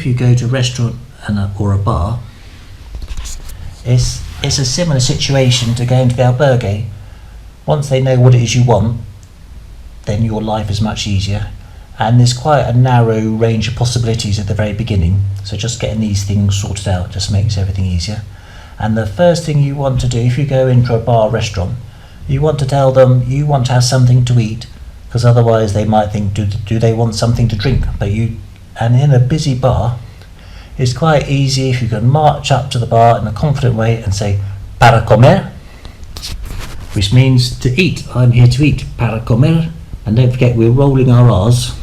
you go to a restaurant or a bar, it's a similar situation to going to the albergue. Once they know what it is you want, then your life is much easier. And there's quite a narrow range of possibilities at the very beginning. So just getting these things sorted out just makes everything easier. And the first thing you want to do if you go into a bar or restaurant, you want to tell them you want to have something to eat, because otherwise they might think, do they want something to drink? And in a busy bar, it's quite easy if you can march up to the bar in a confident way and say, para comer, which means to eat. I'm here to eat, para comer. And don't forget, we're rolling our R's.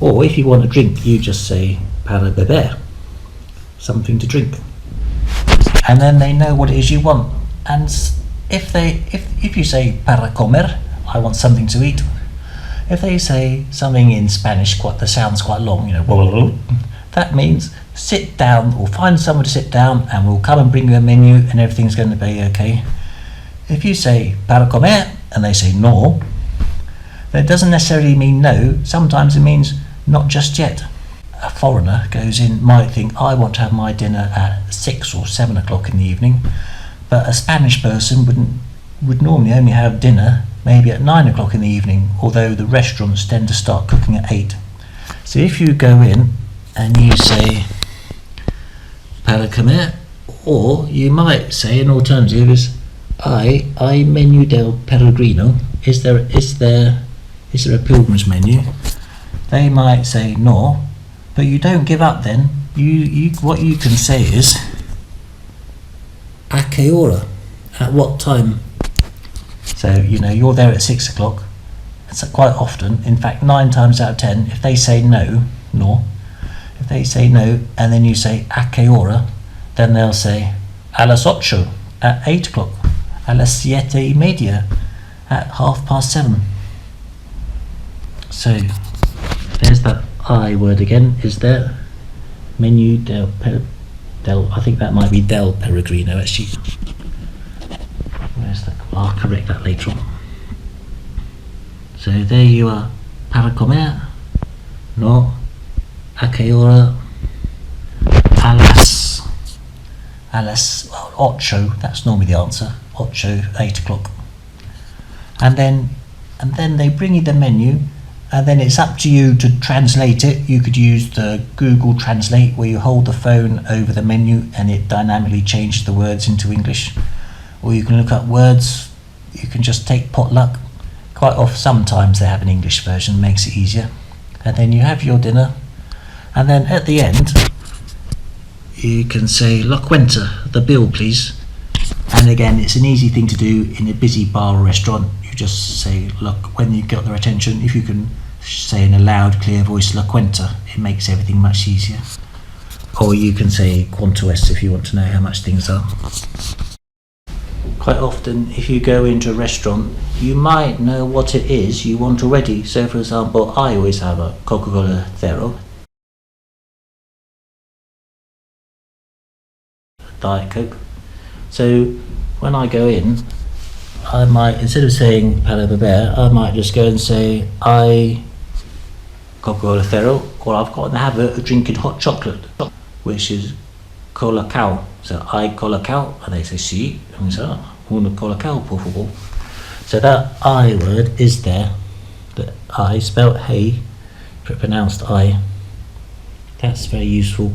Or if you want a drink, you just say, para beber, something to drink. And then they know what it is you want. And if you say para comer, I want something to eat. If they say something in Spanish that sounds quite long, that means sit down or find someone to sit down and we'll come and bring you a menu and everything's going to be okay. If you say para comer and they say no, that doesn't necessarily mean no. Sometimes it means not just yet. A foreigner goes in, might think, I want to have my dinner at 6 or 7 o'clock in the evening, but a Spanish person would normally only have dinner maybe at 9 o'clock in the evening, although the restaurants tend to start cooking at 8. So if you go in and you say para comer, or you might say an alternative is I menu del peregrino. Is there a pilgrim's menu? They might say no, but you don't give up then. What you can say is a qué hora, at what time? So you're there at 6 o'clock. It's quite often, in fact 9 times out of 10, if they say no, if they say no and then you say a qué hora, then they'll say a las 8, at 8 o'clock, a las 7:30, at 7:30. So there's that I word again, is there? Menu del, I think that might be del peregrino actually. I'll correct that later on. So there you are, para comer, no, a qué hora, a las 8, that's normally the answer, 8 o'clock. And then they bring you the menu, and then it's up to you to translate it. You could use the Google Translate, where you hold the phone over the menu and it dynamically changes the words into English. Or you can look up words. You can just take potluck. Quite often, sometimes they have an English version, makes it easier. And then you have your dinner, and then at the end you can say la cuenta, the bill please. And again, it's an easy thing to do in a busy bar or restaurant. You just say, look, when you get their attention, if you can say in a loud, clear voice, la cuenta, it makes everything much easier. Or you can say cuánto es if you want to know how much things are. Quite often, if you go into a restaurant, you might know what it is you want already. So for example, I always have a Coca-Cola Zero, Diet Coke. So when I go in, I might, instead of saying para beber, I might just go and say I Coca-Cola Zero, or I've got in the habit of drinking hot chocolate, which is colacao. So I colacao, and they say sí, and we say una colacao por favor. So that I word is there, the I spelt hey, pronounced I. That's very useful.